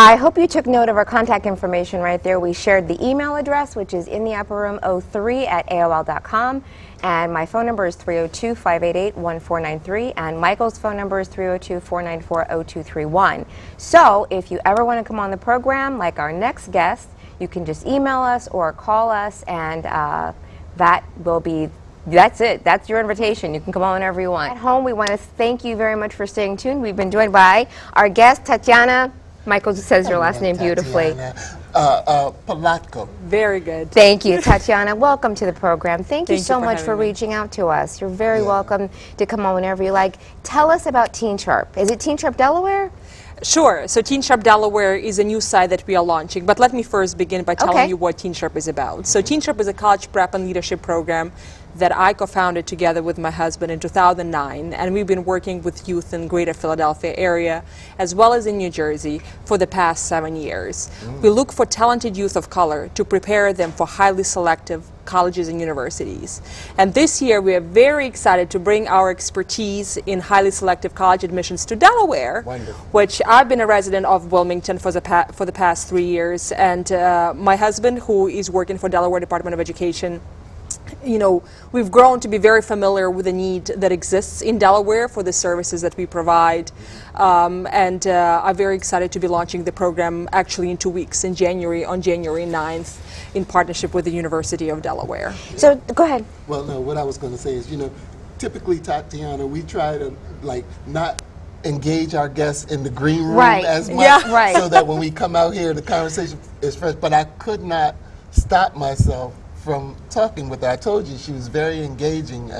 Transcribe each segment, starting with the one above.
I hope you took note of our contact information right there. We shared the email address, which is in the upper room 03@aol.com, and my phone number is 302-588-1493, and Michael's phone number is 302-494-0231. So if you ever want to come on the program, like our next guest, you can just email us or call us, and that's it. That's your invitation. You can come on whenever you want. At home, we want to thank you very much for staying tuned. We've been joined by our guest, Tatiana. Michael says your last name beautifully. Palatko. Very good. Thank you, Tatiana. Welcome to the program. Thank you so much for me. reaching out to us. You're very welcome to come on whenever you like. Tell us about TeenSHARP. Is it TeenSHARP Delaware? Sure. So TeenSHARP Delaware is a new site that we are launching. But let me first begin by telling you what TeenSHARP is about. So TeenSHARP is a college prep and leadership program that I co-founded together with my husband in 2009, and we've been working with youth in greater Philadelphia area as well as in New Jersey for the past 7 years. We look for talented youth of color to prepare them for highly selective colleges and universities. And this year we are very excited to bring our expertise in highly selective college admissions to Delaware, which I've been a resident of Wilmington for the past 3 years, and my husband, who is working for Delaware Department of Education. You know, we've grown to be very familiar with the need that exists in Delaware for the services that we provide, and I'm very excited to be launching the program actually in 2 weeks, on January 9th, in partnership with the University of Delaware. So, go ahead. Well, no, what I was going to say is, you know, typically, Tatiana, we try to, like, not engage our guests in the green room as much, so that when we come out here, the conversation is fresh, but I could not stop myself from talking with her. I told you she was very engaging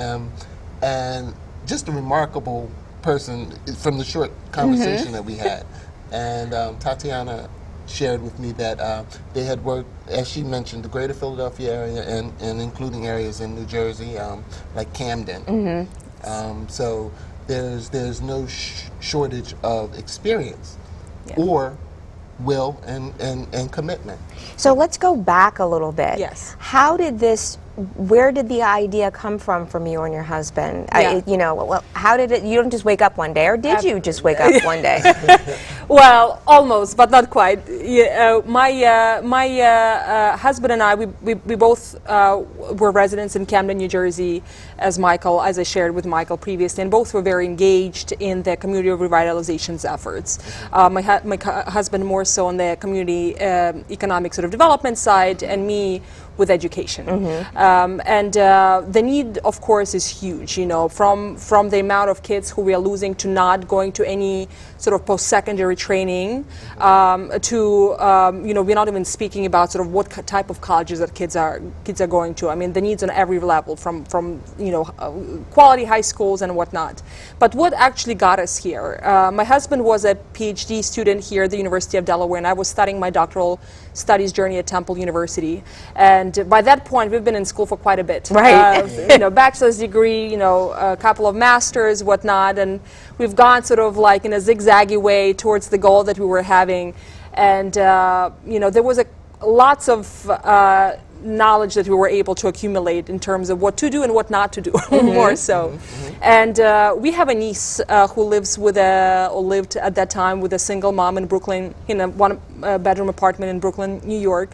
and just a remarkable person from the short conversation that we had. And Tatiana shared with me that they had worked, as she mentioned, the greater Philadelphia area and including areas in New Jersey, like Camden. So there's no shortage of experience or will and commitment. So let's go back a little bit. Yes. Where did the idea come from you and your husband? You know, well, how did it, you don't just wake up one day, or did you just wake up one day? Well, almost, but not quite. My husband and I, we both were residents in Camden, New Jersey, as I shared with Michael previously, and both were very engaged in the community revitalization efforts. My husband more so on the community economic sort of development side, and me with education. And the need, of course, is huge, you know, from the amount of kids who we are losing to not going to any sort of post-secondary training, to, you know, we're not even speaking about sort of what type of colleges that kids are going to. I mean, the needs on every level, from you know, quality high schools and whatnot. But what actually got us here? My husband was a PhD student here at the University of Delaware, and I was studying my doctoral studies journey at Temple University. And by that point, we've been in school for quite a bit. You know, bachelor's degree, you know, a couple of masters, whatnot, and we've gone sort of like in a zigzaggy way towards the goal that we were having. And, you know, there was lots of knowledge that we were able to accumulate in terms of what to do and what not to do, more so. And we have a niece who lived at that time with a single mom in Brooklyn, in a one-bedroom apartment in Brooklyn, New York,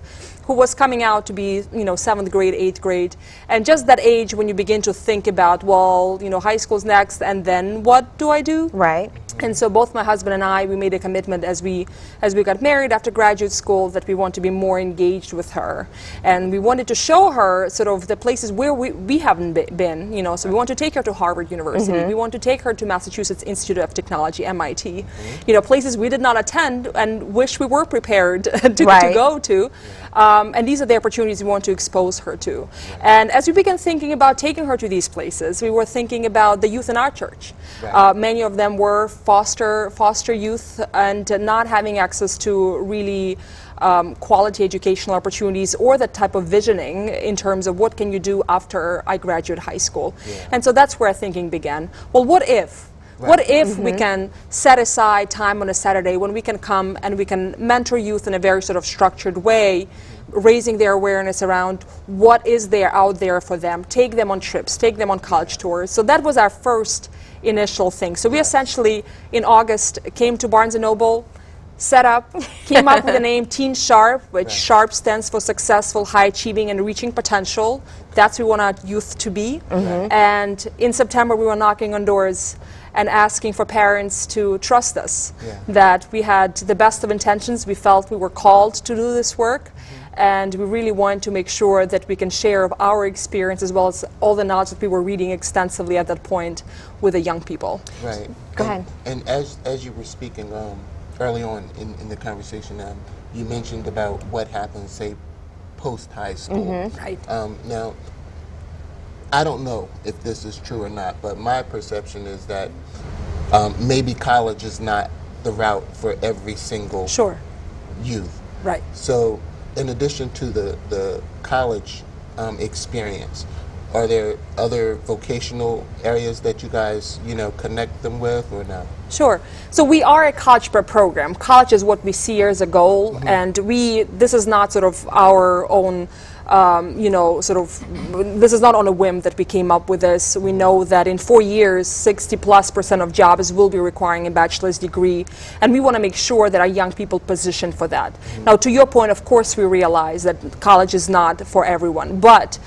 who was coming out to be, you know, 7th grade, 8th grade, and just that age when you begin to think about, well, you know, high school's next, and then what do I do? Right. And so both my husband and I, we made a commitment as we got married after graduate school that we want to be more engaged with her, and we wanted to show her sort of the places where we haven't been, you know. So we want to take her to Harvard University, we want to take her to Massachusetts Institute of Technology, MIT, you know, places we did not attend and wish we were prepared to go to. And these are the opportunities we want to expose her to. And as we began thinking about taking her to these places, we were thinking about the youth in our church. Many of them were foster youth and not having access to really quality educational opportunities or the type of visioning in terms of what can you do after I graduate high school. And so that's where our thinking began. Well, what if? What if we can set aside time on a Saturday when we can come and we can mentor youth in a very sort of structured way, raising their awareness around what is there out there for them, take them on trips, take them on college tours. So that was our first initial thing. So we essentially, in August, came to Barnes & Noble, set up, came up with the name TeenSHARP, which SHARP stands for Successful, High Achieving, and Reaching Potential. That's what we want our youth to be. And in September, we were knocking on doors and asking for parents to trust us, that we had the best of intentions. We felt we were called to do this work, and we really want to make sure that we can share of our experience as well as all the knowledge that we were reading extensively at that point with the young people. Right. Go ahead. And as you were speaking early on in the conversation, you mentioned about what happens, say, post-high school. Right. Now, I don't know if this is true or not, but my perception is that maybe college is not the route for every single youth. Right. So, in addition to the college experience, are there other vocational areas that you guys, connect them with, or no? Sure. So we are a college prep program. College is what we see as a goal, and this is not sort of our own, this is not on a whim that we came up with this. We know that in 4 years, 60+% of jobs will be requiring a bachelor's degree, and we want to make sure that our young people position for that. Now, to your point, of course, we realize that college is not for everyone, but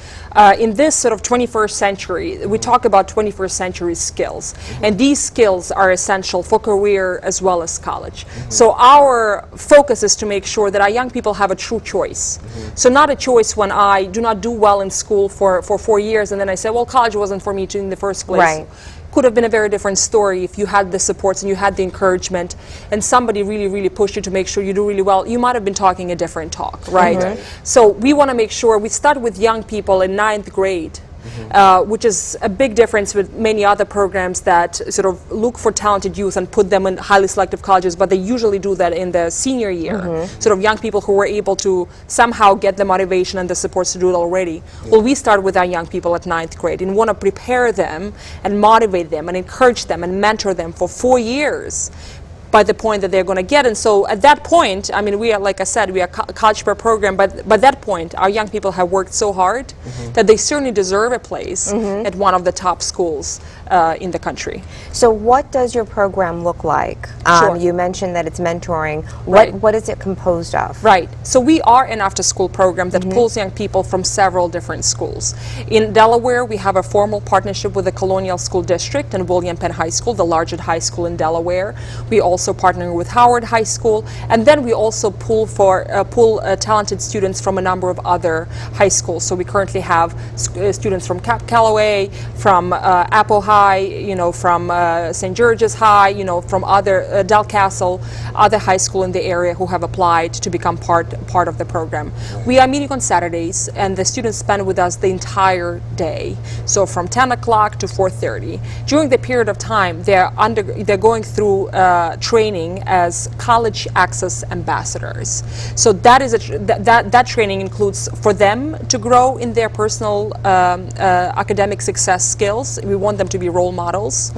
in this sort of 21st century, we talk about 21st century skills, and these skills are essential for career as well as college. So our focus is to make sure that our young people have a true choice. So not a choice when I do not do well in school for 4 years and then I say, well, college wasn't for me in the first place. Right. Could have been a very different story if you had the supports and you had the encouragement and somebody really, really pushed you to make sure you do really well. You might have been talking a different talk, right? So we want to make sure we start with young people in 9th grade. Which is a big difference with many other programs that sort of look for talented youth and put them in highly selective colleges, but they usually do that in the senior year. Sort of young people who were able to somehow get the motivation and the supports to do it already. Well, we start with our young people at 9th grade and want to prepare them and motivate them and encourage them and mentor them for 4 years by the point that they're going to get. And so at that point, I mean, we are, like I said, we are a college prep program, but by that point, our young people have worked so hard that they certainly deserve a place at one of the top schools in the country. So what does your program look like? Sure. You mentioned that it's mentoring. Right. What is it composed of? Right. So we are an after-school program that pulls young people from several different schools. In Delaware, we have a formal partnership with the Colonial School District and William Penn High School, the largest high school in Delaware. We also partnering with Howard High School, and then we also pull talented students from a number of other high schools. So we currently have students from Callaway, from Apple High, from St. George's High, from other Del Castle, other high school in the area who have applied to become part of the program. We are meeting on Saturdays, and the students spend with us the entire day. So from 10 o'clock to 4:30. During the period of time, they're going through training as college access ambassadors. So that is that training includes for them to grow in their personal academic success skills. We want them to be role models.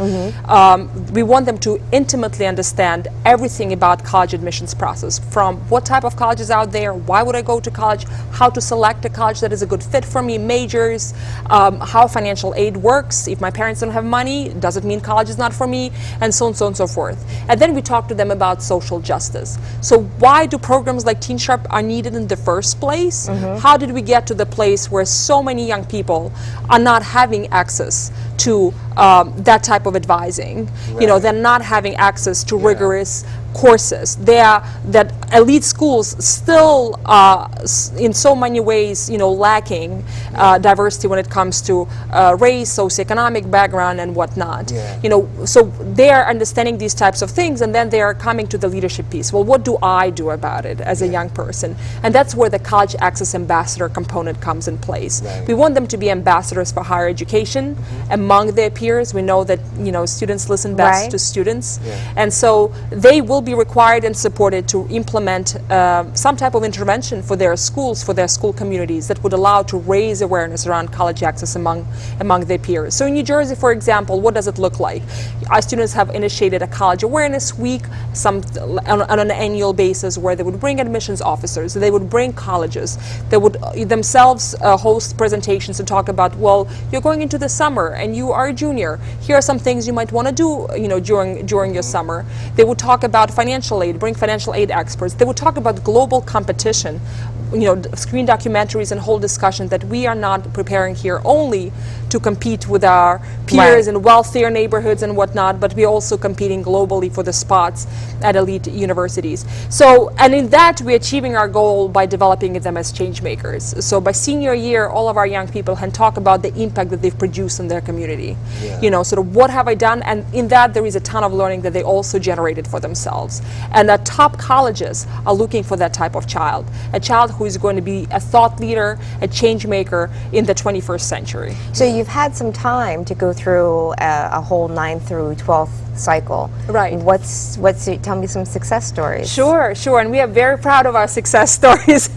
We want them to intimately understand everything about college admissions process, from what type of college is out there, why would I go to college, how to select a college that is a good fit for me, majors, how financial aid works. If my parents don't have money, does it mean college is not for me, and so on and so forth. And then we talk to them about social justice. So why do programs like TeenSHARP are needed in the first place? How did we get to the place where so many young people are not having access to that type of advising? They're not having access to rigorous courses. That elite schools still in so many ways lacking diversity when it comes to race, socioeconomic background, and whatnot. So they are understanding these types of things, and then they are coming to the leadership piece. Well, what do I do about it as a young person? And that's where the college access ambassador component comes in place. We want them to be ambassadors for higher education among their peers. We know that students listen best to students, and so they will be required and supported to implement some type of intervention for their schools, for their school communities, that would allow to raise awareness around college access among their peers. So in New Jersey, for example, what does it look like? Our students have initiated a college awareness week on an annual basis, where they would bring admissions officers, they would bring colleges, they would themselves host presentations to talk about, well, you're going into the summer and you are a junior. Here are some things you might want to do, during your summer. They would talk about about financial aid, bring financial aid experts. They would talk about global competition, screen documentaries and whole discussion that we are not preparing here only to compete with our peers in wealthier neighborhoods and whatnot, but we're also competing globally for the spots at elite universities. So, and in that, we're achieving our goal by developing them as change makers. So by senior year, all of our young people can talk about the impact that they've produced in their community. Sort of what have I done? And in that, there is a ton of learning that they also generated for themselves. And the top colleges are looking for that type of child, a child who is going to be a thought leader, a change maker in the 21st century. So you've had some time to go through a whole 9th through 12th cycle. Right. Tell me some success stories. Sure, and we are very proud of our success stories.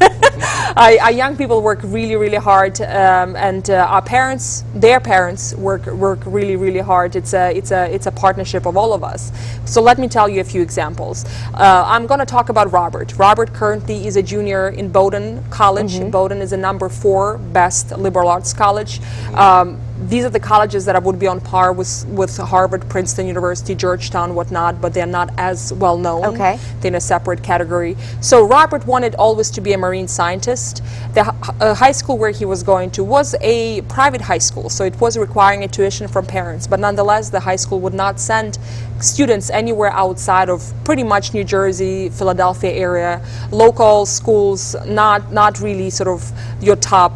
Our young people work really, really hard, and our parents, their parents, work really, really hard. It's a partnership of all of us. So let me tell you a few examples. I'm going to talk about Robert. Robert currently is a junior in Bowdoin College. Bowdoin is a number 4 best liberal arts college. These are the colleges that I would be on par with Harvard, Princeton University, Georgetown, whatnot, but they're not as well known. Okay. They're in a separate category. So Robert wanted always to be a marine scientist. The high school where he was going to was a private high school, so it was requiring a tuition from parents, but nonetheless the high school would not send students anywhere outside of pretty much New Jersey, Philadelphia area, local schools, not really sort of your top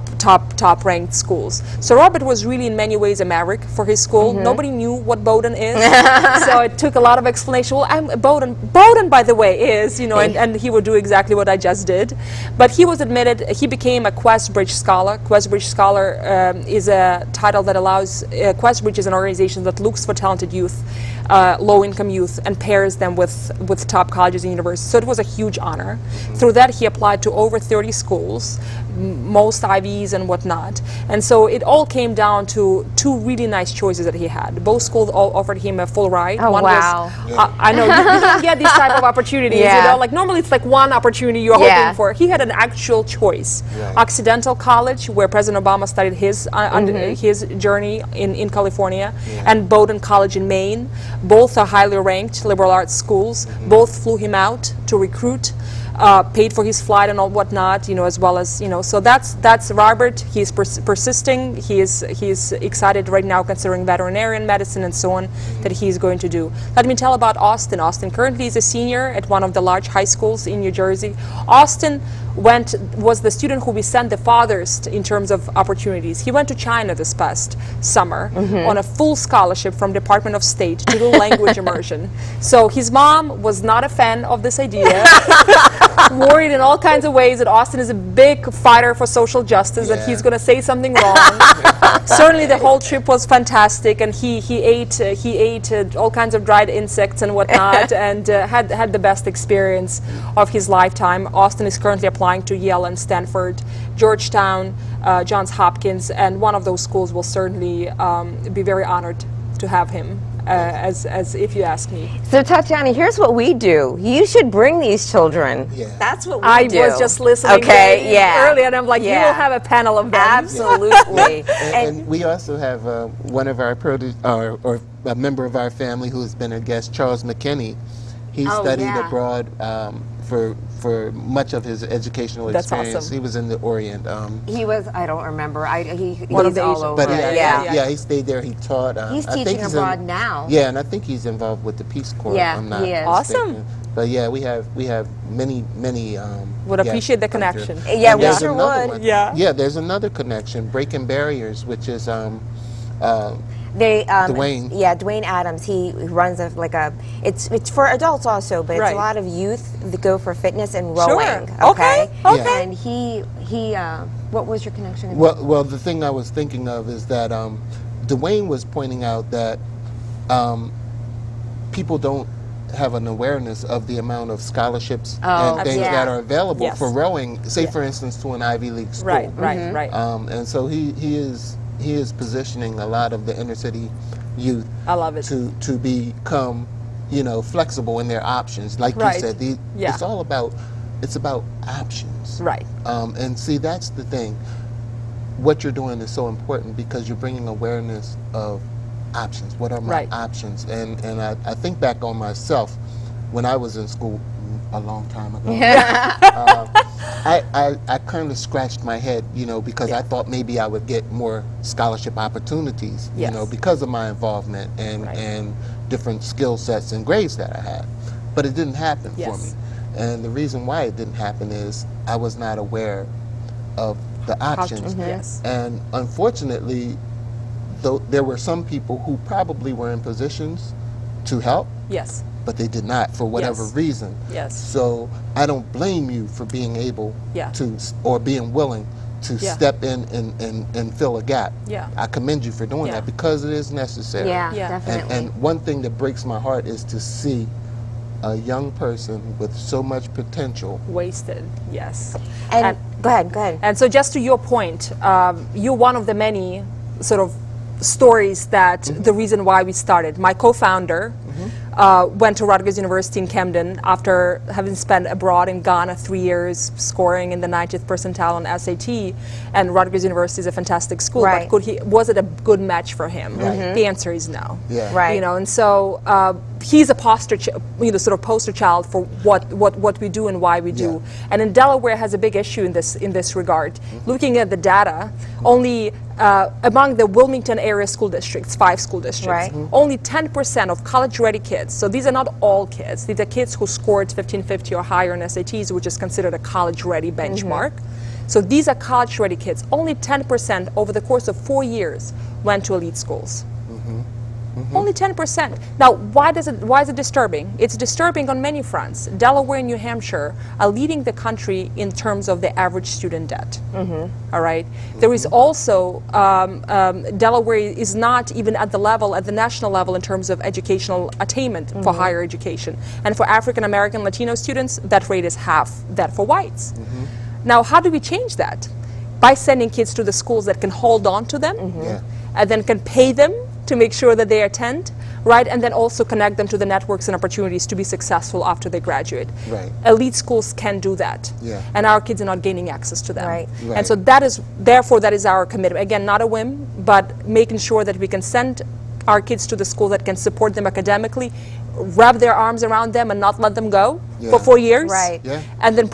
ranked schools. So Robert was really in many ways a maverick for his school. Nobody knew what Bowdoin is, so it took a lot of explanation. Well, I'm Bowdoin, by the way, is, and he would do exactly what I just did. But he was admitted, he became a Questbridge Scholar. Questbridge Scholar is a title that allows, Questbridge is an organization that looks for talented youth, low-income youth, and pairs them with top colleges and universities. So it was a huge honor. Through that, he applied to over 30 schools, most Ivies and whatnot. And so it all came down to 2 really nice choices that he had. Both schools all offered him a full ride. Oh, One wow. was, I know, you don't get these type of opportunities, like normally it's like one opportunity you're hoping for. He had an actual choice. Occidental College, where President Obama studied his journey in California, and Bowdoin College in Maine. Both are highly ranked liberal arts schools. Both flew him out to recruit. Paid for his flight and all whatnot, as well as, so that's Robert. He's persisting. He's excited right now, considering veterinarian medicine and so on, that he's going to do. Let me tell about Austin. Austin currently is a senior at one of the large high schools in New Jersey. Austin was the student who we sent the farthest in terms of opportunities. He went to China this past summer on a full scholarship from Department of State to do language immersion. So his mom was not a fan of this idea, worried in all kinds of ways that Austin is a big fighter for social justice, that he's going to say something wrong. Certainly the whole trip was fantastic, and he ate all kinds of dried insects and whatnot, and had the best experience of his lifetime. Austin is currently applying to Yale and Stanford, Georgetown, Johns Hopkins, and one of those schools will certainly be very honored to have him, as if you ask me. So Tatiana, here's what we do. You should bring these children. That's what we do. I was just listening earlier, and I'm like, you will have a panel of them. Absolutely. And we also have one of our or a member of our family who has been a guest, Charles McKinney. He studied abroad for much of his educational experience. Awesome. He was in the Orient. He was, I don't remember. He's One of the all Asian- over. But he stayed there. He taught. He's I think teaching abroad now. Yeah, and I think he's involved with the Peace Corps. Yeah, if I'm not he is. Awesome. But yeah, we have many. Would appreciate the connection. Yeah, And we there's sure another would. one. Yeah. Yeah, there's another connection, Breaking Barriers, which is Dwayne. Yeah, Dwayne Adams. He runs it's for adults also, but it's a lot of youth that go for fitness and rowing. Sure. Okay. Yeah. And he what was your connection? Well, the thing I was thinking of is that Dwayne was pointing out that people don't have an awareness of the amount of scholarships and things that are available for rowing, say for instance to an Ivy League school. Right. And so he is positioning a lot of the inner city youth. I love it. To become, flexible in their options. Like you said, it's all about options. Right. And see, that's the thing. What you're doing is so important because you're bringing awareness of options. What are my options? And I think back on myself. when I was in school a long time ago, I kind of scratched my head, you know, because I thought maybe I would get more scholarship opportunities, you know, because of my involvement and different skill sets and grades that I had. But it didn't happen for me. And the reason why it didn't happen is I was not aware of the options. And unfortunately, though there were some people who probably were in positions to help, but they did not for whatever reason. So I don't blame you for being able to, or being willing to step in and fill a gap. I commend you for doing that because it is necessary. Definitely. And one thing that breaks my heart is to see a young person with so much potential wasted. And go ahead. And so just to your point, you're one of the many sort of stories that the reason why we started. My co-founder went to Rutgers University in Camden after having spent abroad in Ghana 3 years, scoring in the 90th percentile on SAT. And Rutgers University is a fantastic school, but was it a good match for him? The answer is no. You know, and so he's a poster, sort of poster child for what we do and why we do. And in Delaware has a big issue in this regard. Looking at the data, only among the Wilmington area school districts, 5 school districts, only 10% of college-ready kids, so these are not all kids, these are kids who scored 1550 or higher in SATs, which is considered a college-ready benchmark. So these are college-ready kids. Only 10% over the course of 4 years went to elite schools. Only 10%. Now, why is it disturbing? It's disturbing on many fronts. Delaware and New Hampshire are leading the country in terms of the average student debt. All right. There is also Delaware is not even at the national level in terms of educational attainment for higher education. And for African American Latino students, that rate is half that for whites. Now, how do we change that? By sending kids to the schools that can hold on to them, and then can pay them to make sure that they attend, right? And then also connect them to the networks and opportunities to be successful after they graduate. Elite schools can do that. And our kids are not gaining access to them. And so therefore that is our commitment. Again, not a whim, but making sure that we can send our kids to the school that can support them academically, wrap their arms around them and not let them go for 4 years, and then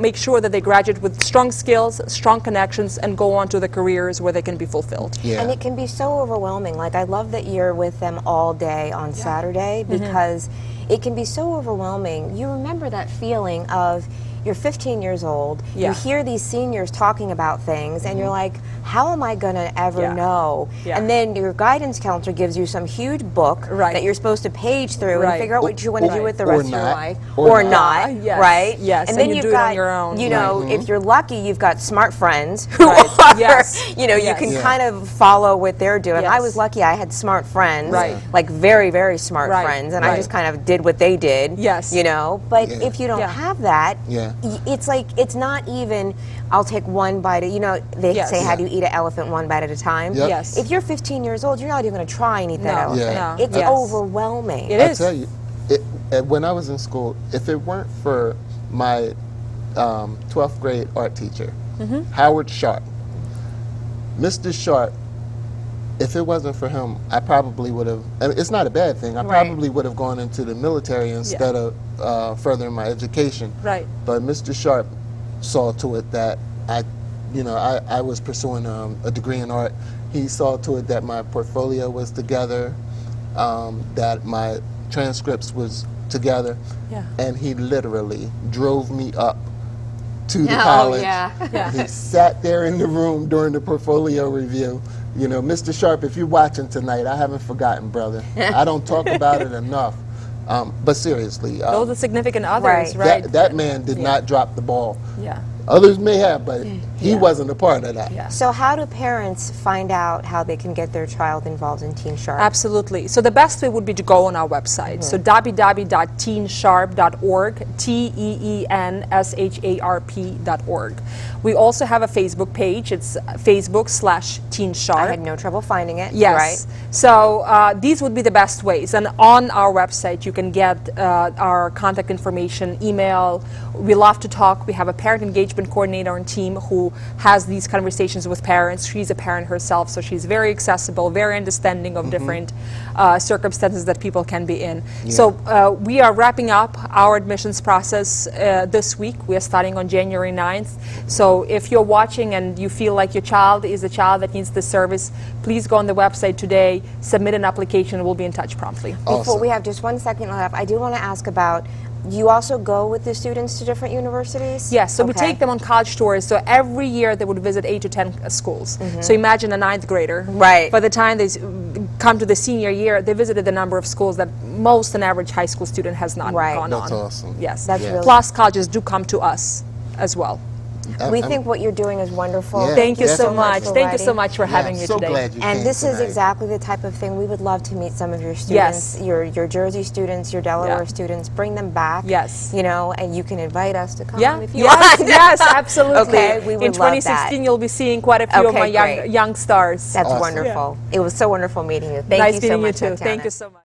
make sure that they graduate with strong skills, strong connections, and go on to the careers where they can be fulfilled. And it can be so overwhelming. Like, I love that you're with them all day on Saturday, because it can be so overwhelming. You remember that feeling of you're 15 years old, you hear these seniors talking about things, and you're like, how am I going to ever know? And then your guidance counselor gives you some huge book that you're supposed to page through and figure out what you want to do with the rest of your life. Or not, right? And then you've got, on your own. You know, if you're lucky, you've got smart friends who are, you can kind of follow what they're doing. I was lucky I had smart friends, like very, very smart friends, and I just kind of did what they did, you know? But if you don't have that, it's like, it's not even, I'll take one bite of, they say, how do you eat an elephant one bite at a time? If you're 15 years old, you're not even going to try and eat that elephant. It's overwhelming. I tell you, when I was in school, if it weren't for my 12th grade art teacher, Howard Sharp, Mr. Sharp, if it wasn't for him, I probably would have, it's not a bad thing, I probably would have gone into the military instead of furthering my education. But Mr. Sharp saw to it that I was pursuing a degree in art. He saw to it that my portfolio was together, that my transcripts was together, and he literally drove me up to the college. He sat there in the room during the portfolio review. Mr. Sharp, if you're watching tonight, I haven't forgotten, brother. I don't talk about it enough. But seriously, those are significant others, that man did not drop the ball. Others may have, but he wasn't a part of that. So how do parents find out how they can get their child involved in TeenSHARP? Absolutely. So the best way would be to go on our website. So www.teensharp.org, TEENSHARP.org. We also have a Facebook page. It's Facebook/TeenSHARP. I had no trouble finding it. So these would be the best ways. And on our website, you can get our contact information, email. We love to talk. We have a parent engagement engagement coordinator on team who has these conversations with parents. She's a parent herself, so she's very accessible, very understanding of different circumstances that people can be in. So we are wrapping up our admissions process this week. We are starting on January 9th. So if you're watching and you feel like your child is a child that needs this service, please go on the website today, submit an application, and we'll be in touch promptly. Before we have just 1 second left, I do want to ask about, you also go with the students to different universities? Yes, so we take them on college tours. So every year they would visit 8 to 10 schools. So imagine a 9th grader. Right. By the time they come to the senior year, they visited the number of schools that most an average high school student has not gone on. That's awesome. Yes. That's really Plus colleges do come to us as well. We think what you're doing is wonderful. Yeah. Thank you so much much. for Thank you so writing. much for having me so today. glad you And came this is tonight. exactly the type of thing we would love to meet some of your students, Yes. your Jersey students, your Delaware students, bring them back. Yes. You know, and you can invite us to come Yeah. if you Yes. want. Yes. Absolutely. Okay, we would In love that. 2016, you'll be seeing quite a few of Okay, my great. young stars. That's Awesome. wonderful. It was so wonderful meeting you. Thank Nice you so meeting you much, too. Tatiana. Thank you so much.